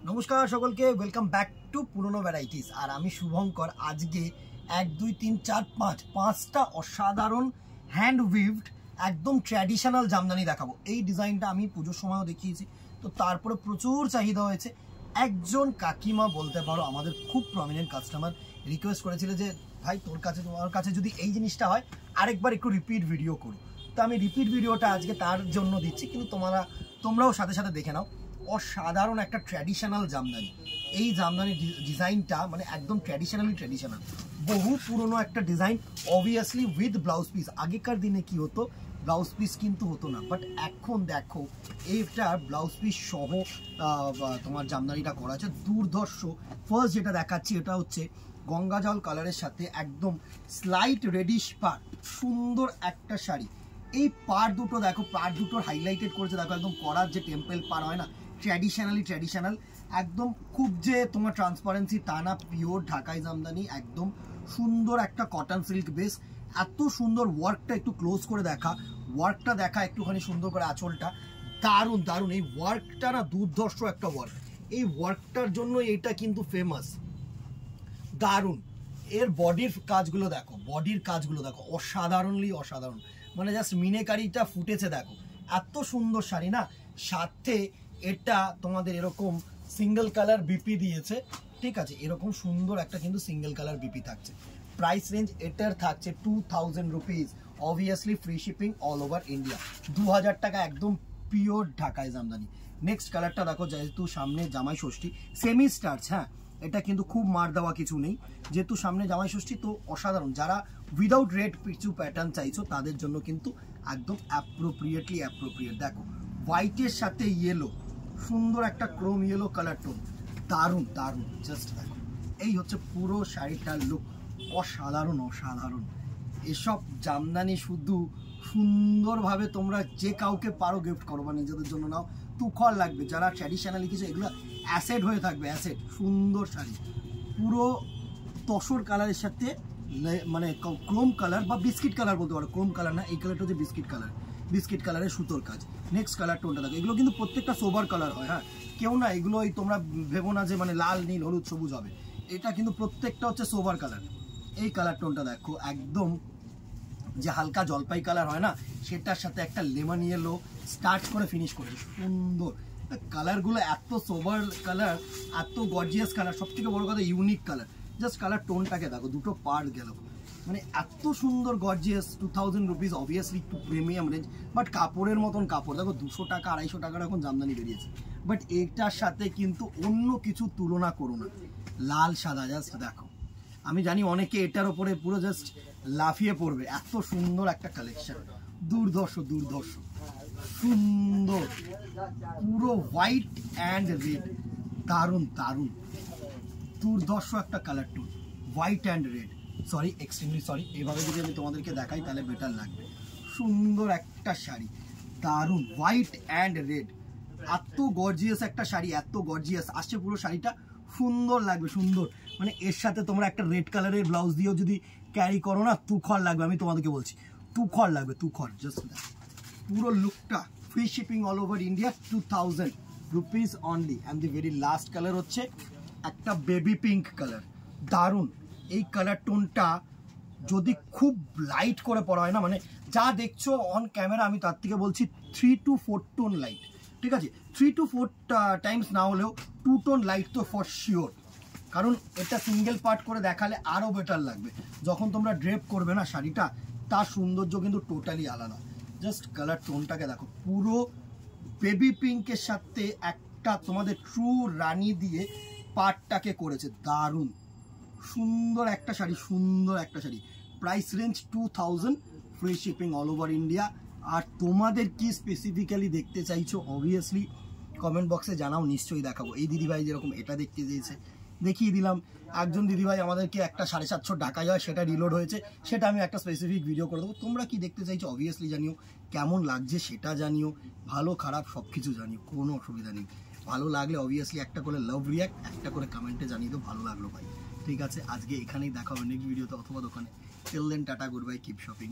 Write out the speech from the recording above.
নমস্কার সকলকে, welcome back to পুরনো ভ্যারাইটিস। আর আমি শুভঙ্কর। আজকে 1 2 3 4 5 5টা অসাধারণ হ্যান্ড উইভড একদম ট্র্যাডিশনাল জামদানি দেখাবো। এই ডিজাইনটা আমি পুজোর সময়ও দেখিয়েছি, তো তারপরে প্রচুর চাহিদা হয়েছে। একজন কাকিমা বলতে পারো আমাদের খুব প্রমিনেন্ট কাস্টমার রিকোয়েস্ট করেছিল যে ভাই তোমার কাছে যদি এই জিনিসটা হয় আরেকবার একটু রিপিট ভিডিও করো। তো আমি রিপিট ভিডিওটা আজকে তার জন্য দিচ্ছি, কিন্তু তোমরাও সাথে সাথে দেখে নাও। অসাধারণ একটা ট্র্যাডিশনাল জামদানি। এই জামদানি ডিজাইনটা মানে একদম ট্র্যাডিশনাল, বহু পুরনো একটা design, obviously with blouse piece. আগেকার দিনে কি হতো, ব্লাউজ পিস কিন্তু হতো না, বাট এখন দেখো এইটা ব্লাউজ পিস সহ তোমার জামদানিটা করা আছে দুর্ধর্ষ। ফার্স্ট যেটা দেখাচ্ছি এটা হচ্ছে গঙ্গা জল কালারের সাথে একদম স্লাইট রেডিশ পার, সুন্দর একটা শাড়ি। এই পার দুটো দেখো, পার দুটোর হাইলাইটেড করেছে দেখো, একদম করার যে টেম্পল পার হয় না, ট্র্যাডিশনাল একদম, খুব যে তোমার ট্রান্সপারেন্সি তা না, পিওর ঢাকাই জামদানি, একদম সুন্দর একটা কটন সিল্ক বেস। এত সুন্দর ওয়ার্কটা, একটু ক্লোজ করে ওয়ার্কটা দেখা একটুখানি সুন্দর করে, আঁচলটা দারুণ দারুণ। এই ওয়ার্কটা না দুর্ধর্ষ একটা ওয়ার্ক, এই ওয়ার্কটার জন্য এটা কিন্তু ফেমাস, দারুণ। এর বডির কাজগুলো দেখো, অসাধারণ, মানে জাস্ট মিনেকারিটা ফুটেছে দেখো, এত সুন্দর শাড়ি না। সাথে এটা তোমাদের এরকম সিঙ্গেল কালার বিপি দিয়েছে, ঠিক আছে, এরকম সুন্দর একটা কিন্তু সিঙ্গেল কালার বিপি থাকছে। প্রাইস রেঞ্জ এটার থাকছে 2000 rupees, obviously free shipping all over India. 2000 টাকা, একদম পিওর ঢাকায় জামদানি। নেক্সট কালারটা দেখো, যেহেতু সামনে জামাই ষষ্ঠী, সেমি স্টার্চ, হ্যাঁ এটা কিন্তু খুব মার দেওয়া কিছু নেই, যেহেতু সামনে জামাই ষষ্ঠী, তো অসাধারণ। যারা উইদাউট রেড কিছু প্যাটার্ন চাইছো তাদের জন্য কিন্তু একদম অ্যাপ্রোপ্রিয়েট। দেখো হোয়াইটের সাথে ইয়েলো, সুন্দর একটা ক্রোম ইয়েলো কালার টোন, দারুণ। জাস্ট দেখো, এই হচ্ছে পুরো শাড়িটার লুক, অসাধারণ। এসব জামদানি শুধু সুন্দরভাবে তোমরা যে কাউকে পারো গিফট করো বা নিজেদের জন্য নাও, তুখর লাগবে। যারা ট্র্যাডিশনালি কিছু, এগুলো অ্যাসেট হয়ে থাকবে, অ্যাসেট। সুন্দর শাড়ি, পুরো তসর কালারের সাথে মানে ক্রোম কালার বা বিস্কিট কালার বলতে পারো, ক্রোম কালার না, এই কালারটা হচ্ছে বিস্কিট কালারের সুতোর কাজ। নেক্সট কালার টোনটা দেখো, এগুলো কিন্তু প্রত্যেকটা সোবার কালার হয়, হ্যাঁ কেউ না এগুলো তোমরা ভেবো না যে মানে লাল নীল হলুদ সবুজ হবে, এটা কিন্তু প্রত্যেকটা হচ্ছে সোবার কালার। এই কালার টোনটা দেখো, একদম যে হালকা জলপাই কালার হয় না, সেটার সাথে একটা লেমন ইয়েলো স্টার্ট করে ফিনিশ করেছে, সুন্দর কালারগুলো, এত সোবার কালার, এত গর্জিয়াস কালার, সব থেকে বড় কথা ইউনিক কালার। জাস্ট কালার টোনটাকে দেখো, দুটো পার্ট গেল, মানে এত সুন্দর গর্জিয়াস। 2000 রুপিস, অবভিয়াসলি একটু প্রিমিয়াম রেঞ্জ, বাট কাপড়ের মতন কাপড় দেখো, 200 টাকা 250 টাকার এখন জামদানি বেরিয়েছে, বাট এটার সাথে কিন্তু অন্য কিছু তুলনা করো না। লাল সাদা, জাস্ট দেখো, আমি জানি অনেকে এটার ওপরে পুরো জাস্ট লাফিয়ে পড়বে, এত সুন্দর একটা কালেকশন, দুর্ধর্ষ সুন্দর, পুরো হোয়াইট অ্যান্ড রেড, দারুণ দুর্ধর্ষ একটা colour tone, white and red. Extremely sorry, এইভাবে যদি আমি তোমাদেরকে দেখাই তাহলে বেটার লাগবে। সুন্দর একটা শাড়ি, দারুণ, হোয়াইট অ্যান্ড রেড, এত গর্জিয়াস একটা শাড়ি, এত গর্জিয়াস আসছে পুরো শাড়িটা, সুন্দর লাগবে, সুন্দর। মানে এর সাথে তোমরা একটা রেড কালারের ব্লাউজ দিয়েও যদি ক্যারি করো না, তুখর লাগবে, আমি তোমাদেরকে বলছি, তুখর লাগবে। জাস্ট পুরো লুকটা, free shipping all over India, 2000 rupees only. And the very last colour হচ্ছে একটা বেবি পিঙ্ক কালার, দারুণ। এই কালার টোনটা যদি খুব লাইট করে পড়া হয় না, মানে যা দেখছো অন ক্যামেরা, আমি তার থেকে বলছি 3 to 4 টোন লাইট, ঠিক আছে, 3 to 4 টাইমস না হলেও 2 টোন লাইট তো ফর শিওর, কারণ এটা সিঙ্গেল পার্ট করে দেখালে আরও বেটার লাগবে। যখন তোমরা ড্রেপ করবে না শাড়িটা, তার সৌন্দর্য কিন্তু টোটালি আলাদা। জাস্ট কালার টোনটাকে দেখো, পুরো বেবি পিঙ্কের সাথে একটা তোমাদের ট্রু রানী দিয়ে পার্টটাকে করেছে, দারুণ সুন্দর একটা sari. Price range 2000, free shipping all over India. আর তোমাদের কি স্পেসিফিক্যালি দেখতে চাইছো, অবভিয়াসলি কমেন্ট বক্সে জানাও, নিশ্চয়ই দেখাবো। এই দিদিভাই যেরকম এটা দেখতে চেয়েছে, দেখিয়ে দিলাম। একজন দিদিভাই আমাদেরকে একটা 750 টাকায় হয়, সেটা রিলোড হয়েছে, সেটা আমি একটা স্পেসিফিক ভিডিও করে দেবো। তোমরা কি দেখতে চাইছো অবভিয়াসলি জানিও, কেমন লাগছে সেটা জানিও, ভালো খারাপ সব কিছু জানিও, কোনো অসুবিধা নেই। ভালো লাগলে অবভিয়াসলি একটা করে লাভ রিয়াক্ট, একটা করে কমেন্টে জানিয়ে দাও ভালো লাগলো ভাই, ঠিক আছে। আজকে এখানেই দেখা হবে নেক্সট ভিডিওতে অথবা দোকানে। Till then, tata, good bye, keep shopping.